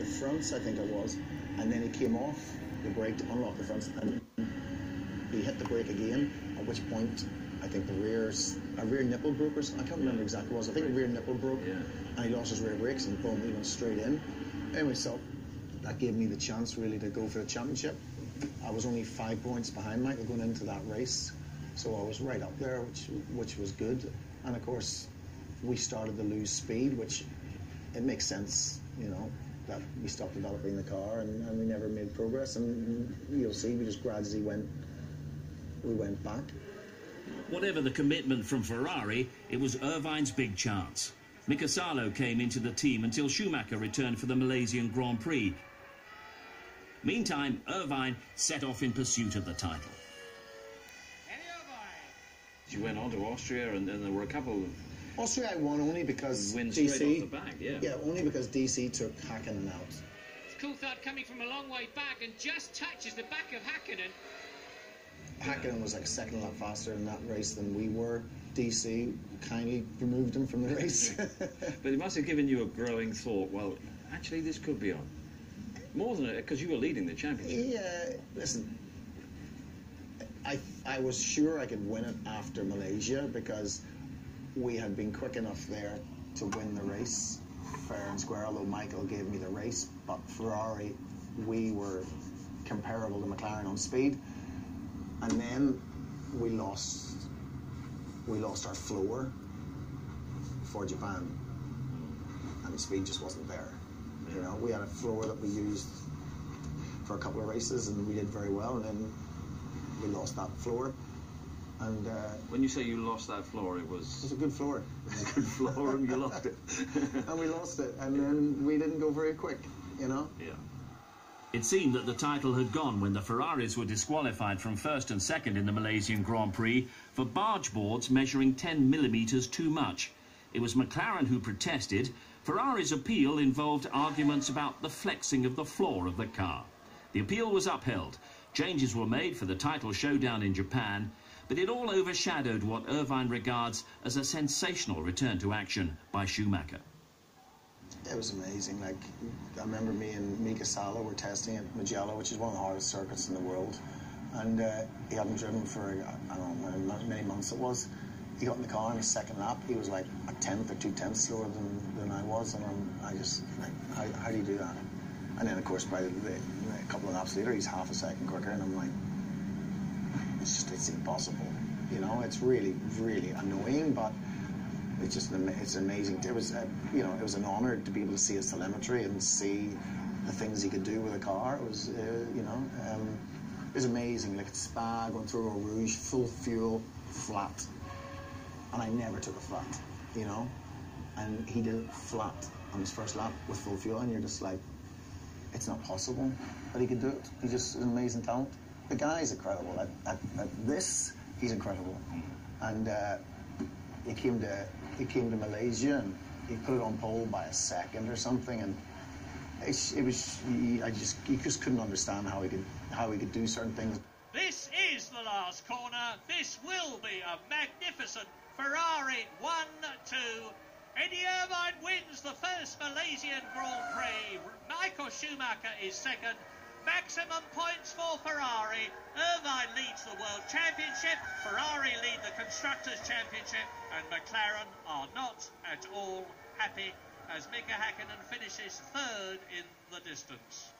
the fronts, I think it was, and then he came off the brake to unlock the fronts, and he hit the brake again, at which point I think a rear nipple broke, or something. I can't remember exactly what it was. I think a rear nipple broke, and he lost his rear brakes, and boom, he went straight in. Anyway, so that gave me the chance really to go for the championship. I was only 5 points behind Michael going into that race, so I was right up there, which was good. And of course, we started to lose speed, which it makes sense, you know, that we stopped developing the car, and we never made progress. And you'll see, we just gradually went back. Whatever the commitment from Ferrari, it was Irvine's big chance. Michael came into the team until Schumacher returned for the Malaysian Grand Prix. Meantime, Irvine set off in pursuit of the title. You went on to Austria, and then there were a couple of... Austria I won only because DC... straight off the back, yeah, only because DC took Hakkinen out. Coulthard coming from a long way back and just touches the back of Hakkinen. Hakkinen was like a second a lot faster in that race than we were. DC kindly removed him from the race. But it must have given you a growing thought, well, actually this could be on. More than it, because you were leading the championship. Yeah, listen, I was sure I could win it after Malaysia because we had been quick enough there to win the race, fair and square, although Michael gave me the race. But Ferrari, we were comparable to McLaren on speed. And then we lost our floor for Japan, and the speed just wasn't there. You know, we had a floor that we used for a couple of races, and we did very well, and then we lost that floor. And when you say you lost that floor, it was a good floor. It was a good floor, and you lost it. And we lost it, and then we didn't go very quick. You know. Yeah. It seemed that the title had gone when the Ferraris were disqualified from first and second in the Malaysian Grand Prix for barge boards measuring 10 millimetres too much. It was McLaren who protested. Ferrari's appeal involved arguments about the flexing of the floor of the car. The appeal was upheld. Changes were made for the title showdown in Japan, but it all overshadowed what Irvine regards as a sensational return to action by Schumacher. It was amazing. Like, I remember me and Mika Salo were testing at Mugello, which is one of the hardest circuits in the world. And he hadn't driven for, I don't know, many months it was. He got in the car on his second lap. He was like a tenth or 2/10 slower than I was. And I just, like, how do you do that? And then, of course, by a couple of laps later, he's half a second quicker. And I'm like, it's impossible. You know, it's really, really annoying, but it's amazing. It was, you know, it was an honour to be able to see his telemetry and see the things he could do with a car. It was, you know, it was amazing. Like at Spa, going through Eau Rouge, full fuel, flat, and I never took a flat, you know. And he did it flat on his first lap with full fuel, and you're just like, it's not possible that he could do it. He's just an amazing talent. The guy's incredible. At this, he's incredible, and he came to Malaysia and he put it on pole by a second or something, and you just couldn't understand how he could do certain things. This is the last corner. This will be a magnificent Ferrari 1-2. Eddie Irvine wins the first Malaysian Grand Prix. Michael Schumacher is second. Maximum points for Ferrari. Irvine leads the World Championship. Ferrari lead the Constructors' Championship. And McLaren are not at all happy as Mika Hakkinen finishes third in the distance.